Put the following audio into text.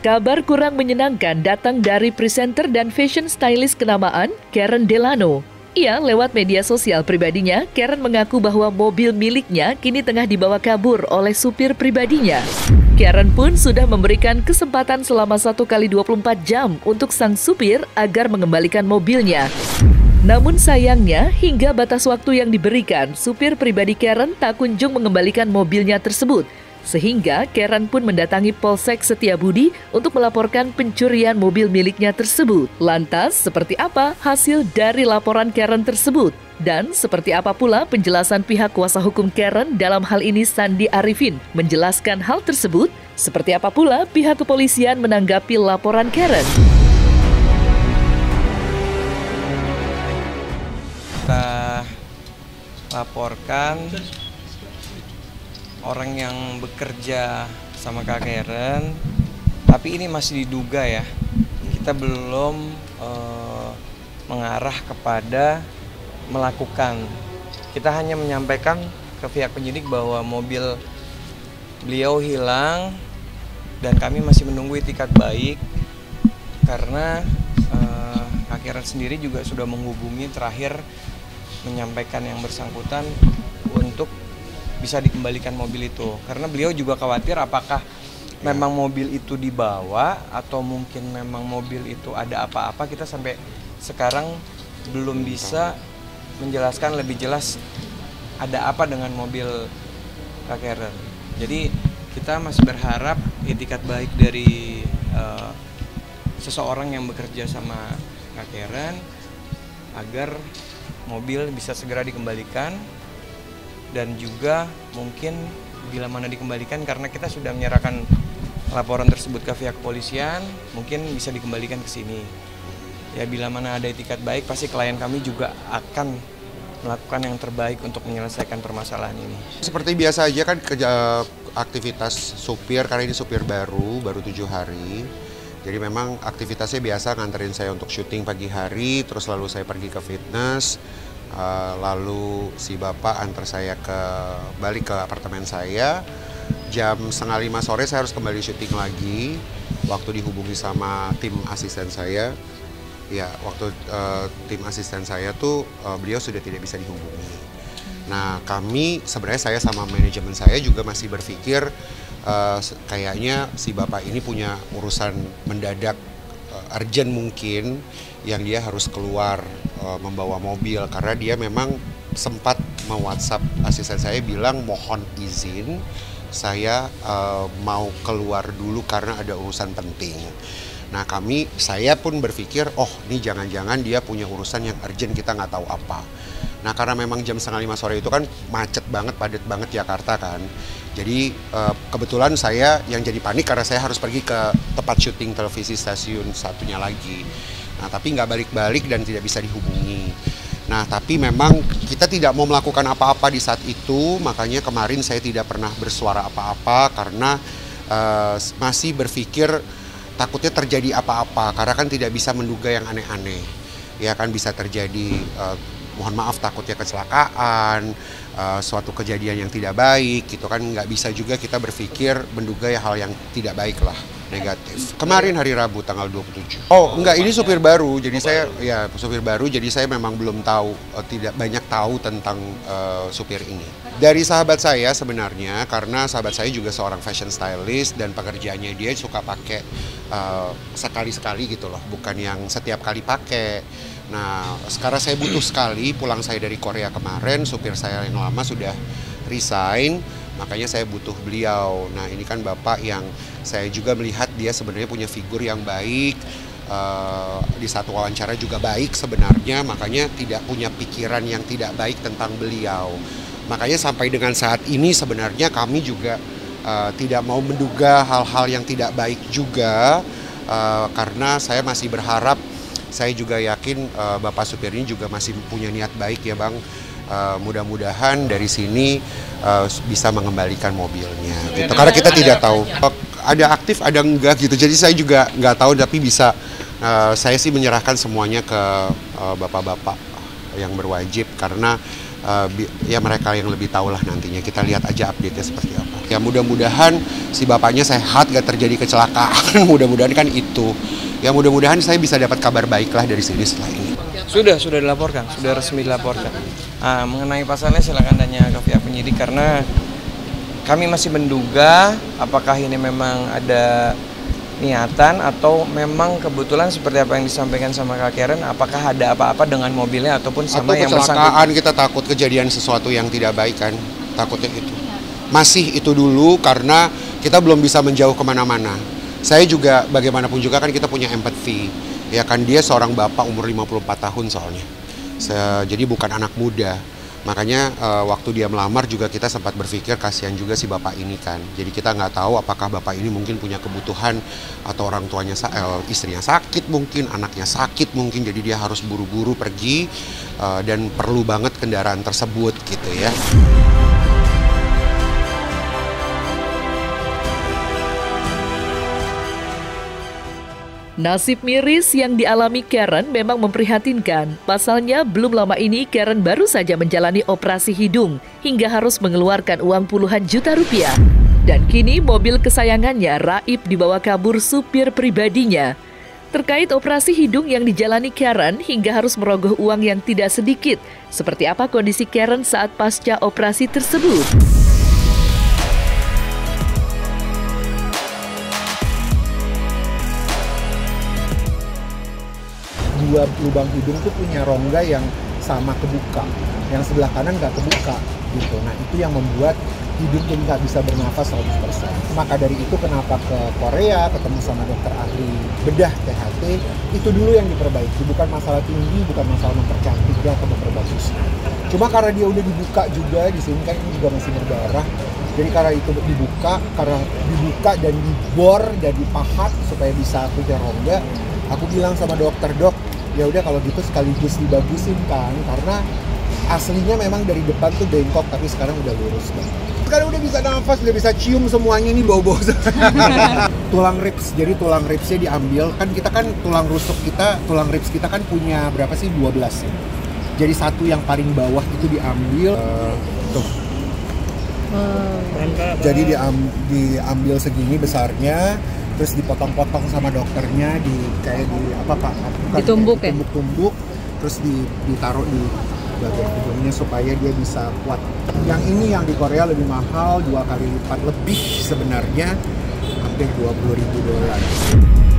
Kabar kurang menyenangkan datang dari presenter dan fashion stylist kenamaan Karen Delano. Ia lewat media sosial pribadinya, Karen mengaku bahwa mobil miliknya kini tengah dibawa kabur oleh supir pribadinya. Karen pun sudah memberikan kesempatan selama 1 kali 24 jam untuk sang supir agar mengembalikan mobilnya. Namun sayangnya, hingga batas waktu yang diberikan, supir pribadi Karen tak kunjung mengembalikan mobilnya tersebut. Sehingga Karen pun mendatangi Polsek Setiabudi untuk melaporkan pencurian mobil miliknya tersebut. Lantas, seperti apa hasil dari laporan Karen tersebut? Dan seperti apa pula penjelasan pihak kuasa hukum Karen dalam hal ini Sandi Arifin menjelaskan hal tersebut? Seperti apa pula pihak kepolisian menanggapi laporan Karen? Kita laporkan orang yang bekerja sama Kak Karen, tapi ini masih diduga ya. Kita belum mengarah kepada melakukan. Kita hanya menyampaikan ke pihak penyidik bahwa mobil beliau hilang dan kami masih menunggu itikat baik karena Kak Karen sendiri juga sudah menghubungi terakhir menyampaikan yang bersangkutan untuk bisa dikembalikan mobil itu, karena beliau juga khawatir apakah memang mobil itu dibawa atau mungkin memang mobil itu ada apa-apa. Kita sampai sekarang belum bisa menjelaskan lebih jelas ada apa dengan mobil Kak Karen. Jadi kita masih berharap itikat baik dari seseorang yang bekerja sama Kak Karen agar mobil bisa segera dikembalikan. Dan juga mungkin bila mana dikembalikan, karena kita sudah menyerahkan laporan tersebut ke pihak kepolisian, mungkin bisa dikembalikan ke sini. Ya bila mana ada itikat baik, pasti klien kami juga akan melakukan yang terbaik untuk menyelesaikan permasalahan ini. Seperti biasa aja kan aktivitas supir, karena ini supir baru 7 hari. Jadi memang aktivitasnya biasa nganterin saya untuk syuting pagi hari, terus lalu saya pergi ke fitness. Lalu si bapak antar saya balik ke apartemen saya. Jam 4:30 sore saya harus kembali syuting lagi. Waktu dihubungi sama tim asisten saya, ya waktu tim asisten saya tuh beliau sudah tidak bisa dihubungi. Nah kami sebenarnya, saya sama manajemen saya juga masih berpikir kayaknya si bapak ini punya urusan mendadak, urgent mungkin, yang dia harus keluar membawa mobil, karena dia memang sempat me-WhatsApp asisten saya bilang mohon izin saya mau keluar dulu karena ada urusan penting. Nah saya pun berpikir ini jangan-jangan dia punya urusan yang urgent, kita nggak tahu apa. Nah karena memang jam 4:30 sore itu kan macet banget, padat banget Jakarta kan. Jadi kebetulan saya yang jadi panik karena saya harus pergi ke tempat syuting televisi stasiun satunya lagi. Nah tapi nggak balik-balik dan tidak bisa dihubungi. Nah tapi memang kita tidak mau melakukan apa-apa di saat itu, makanya kemarin saya tidak pernah bersuara apa-apa karena masih berpikir takutnya terjadi apa-apa, karena kan tidak bisa menduga yang aneh-aneh. Ya kan bisa terjadi, mohon maaf, takutnya kecelakaan, suatu kejadian yang tidak baik gitu kan, nggak bisa juga kita berpikir menduga hal yang tidak baik lah, negatif. Kemarin hari Rabu tanggal 27. Enggak, ini supir baru, jadi supir baru, jadi saya memang belum tahu, tidak banyak tahu tentang supir ini. Dari sahabat saya sebenarnya, karena sahabat saya juga seorang fashion stylist dan pekerjaannya dia suka pakai sekali-sekali gitu loh, bukan yang setiap kali pakai. Nah, sekarang saya butuh sekali, pulang saya dari Korea kemarin, supir saya yang lama sudah resign, makanya saya butuh beliau. Nah, ini kan bapak yang saya juga melihat dia sebenarnya punya figur yang baik, di satu wawancara juga baik sebenarnya, makanya tidak punya pikiran yang tidak baik tentang beliau. Makanya sampai dengan saat ini sebenarnya kami juga tidak mau menduga hal-hal yang tidak baik juga, karena saya masih berharap, saya juga yakin Bapak supir ini juga masih punya niat baik ya Bang. Mudah-mudahan dari sini bisa mengembalikan mobilnya gitu. Karena kita tidak tahu ada aktif ada enggak gitu. Jadi saya juga nggak tahu, tapi bisa saya sih menyerahkan semuanya ke bapak-bapak yang berwajib karena ya mereka yang lebih tahu lah nantinya. Kita lihat aja update-nya seperti apa. Ya mudah-mudahan si bapaknya sehat, gak terjadi kecelakaan. Mudah-mudahan kan itu. Ya mudah-mudahan saya bisa dapat kabar baik lah dari sini setelah ini. Sudah dilaporkan, sudah resmi dilaporkan. Mengenai pasalnya silakan tanya ke pihak penyidik karena kami masih menduga apakah ini memang ada niatan atau memang kebetulan seperti apa yang disampaikan sama Kak Karen, apakah ada apa-apa dengan mobilnya ataupun sama yang bersangkutan. Kecelakaan, kita takut kejadian sesuatu yang tidak baik kan, takutnya itu. Masih itu dulu karena kita belum bisa menjauh kemana-mana. Saya juga bagaimanapun juga kan kita punya empathy. Ya kan dia seorang bapak umur 54 tahun soalnya. Jadi bukan anak muda. Makanya waktu dia melamar juga kita sempat berpikir kasihan juga si bapak ini kan. Jadi kita nggak tahu apakah bapak ini mungkin punya kebutuhan atau orang tuanya istrinya sakit mungkin, anaknya sakit mungkin. Jadi dia harus buru-buru pergi dan perlu banget kendaraan tersebut gitu ya. Nasib miris yang dialami Karen memang memprihatinkan. Pasalnya, belum lama ini Karen baru saja menjalani operasi hidung hingga harus mengeluarkan uang puluhan juta rupiah. Dan kini mobil kesayangannya raib dibawa kabur supir pribadinya. Terkait operasi hidung yang dijalani Karen hingga harus merogoh uang yang tidak sedikit. Seperti apa kondisi Karen saat pasca operasi tersebut? Dua lubang hidung tuh punya rongga yang sama kebuka, yang sebelah kanan nggak kebuka gitu. Nah itu yang membuat hidung jadi nggak bisa bernafas 100%. Maka dari itu kenapa ke Korea ketemu sama dokter ahli bedah THT, itu dulu yang diperbaiki, bukan masalah tinggi, bukan masalah mempercantiknya atau memperbagusnya. Cuma karena dia udah dibuka juga di sini kan ini juga masih berdarah. Jadi karena itu dibuka dan dibor dan dipahat supaya bisa punya rongga. Aku bilang sama dokter, dok, ya udah kalau gitu sekaligus dibagusin kan, karena aslinya memang dari depan tuh bengkok tapi sekarang udah lurus kan. Sekarang udah bisa nafas, udah bisa cium semuanya ini bau-bau. Tulang ribs, jadi tulang ribsnya diambil kan, kita kan tulang rusuk kita, tulang ribs kita kan punya berapa sih 12 ya. Jadi satu yang paling bawah itu diambil tuh. Jadi diambil segini besarnya. Terus dipotong-potong sama dokternya ditumbuk ya? Ditumbuk-tumbuk, terus ditaruh di bagian hidungnya supaya dia bisa kuat. Yang ini yang di Korea lebih mahal, 2 kali lipat lebih sebenarnya, hampir $20.000.